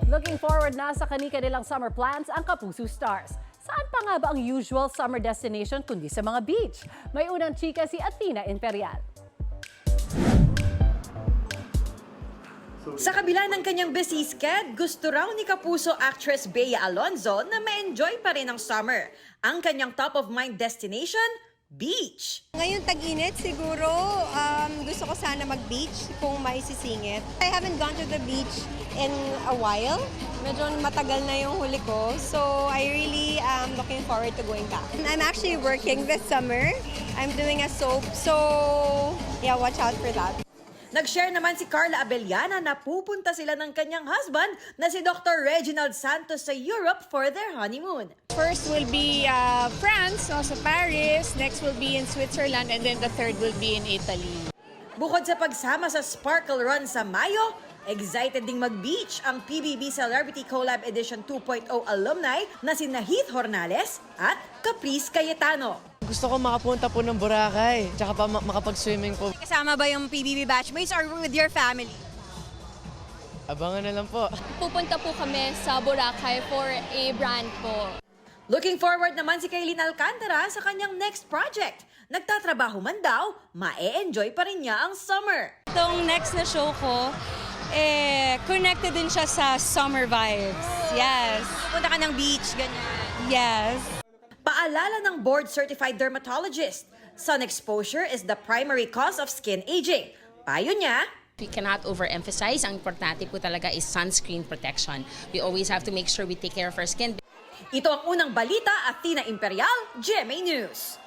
Looking forward na sa kani-kanilang summer plans ang Kapuso Stars. Saan pa nga ba ang usual summer destination kundi sa mga beach? May unang chika si Athena Imperial. Sa kabila ng kanyang busy schedule, gusto raw ni Kapuso actress Bea Alonzo na ma-enjoy pa rin ang summer. Ang kanyang top-of-mind destination, beach. Ngayon tag-init siguro, gusto ko sana mag-beach kung maisisingit. I haven't gone to the beach in a while. Medyo matagal na yung huli ko. So I really am looking forward to going back. I'm actually working this summer. I'm doing a soap. So yeah, watch out for that. Nag-share naman si Carla Abellana na pupunta sila ng kanyang husband na si Dr. Reginald Santos sa Europe for their honeymoon. First will be France, also Paris. Next will be in Switzerland, and then the third will be in Italy. Bukod sa pagsama sa Sparkle Run sa Mayo, excited ding mag-beach ang PBB Celebrity Collab Edition 2.0 alumni na sina Heath Hornales at Caprice Cayetano. Gusto ko makapunta po ng Boracay, tsaka pa makapag-swimming po. Kasama ba yung PBB batchmates or with your family? Abangan na lang po. Pupunta po kami sa Boracay for a brand po. Looking forward naman si Kaylin Alcantara sa kanyang next project. Nagtatrabaho man daw, ma-e-enjoy pa rin niya ang summer. Itong next na show ko, connected din siya sa summer vibes. Yes. Pupunta ka ng beach, ganyan. Yes. Paalala ng board-certified dermatologist, sun exposure is the primary cause of skin aging. Payo niya, we cannot overemphasize. Ang importante po talaga is sunscreen protection. We always have to make sure we take care of our skin. ito ang unang balita, Athena Imperial, GMA News.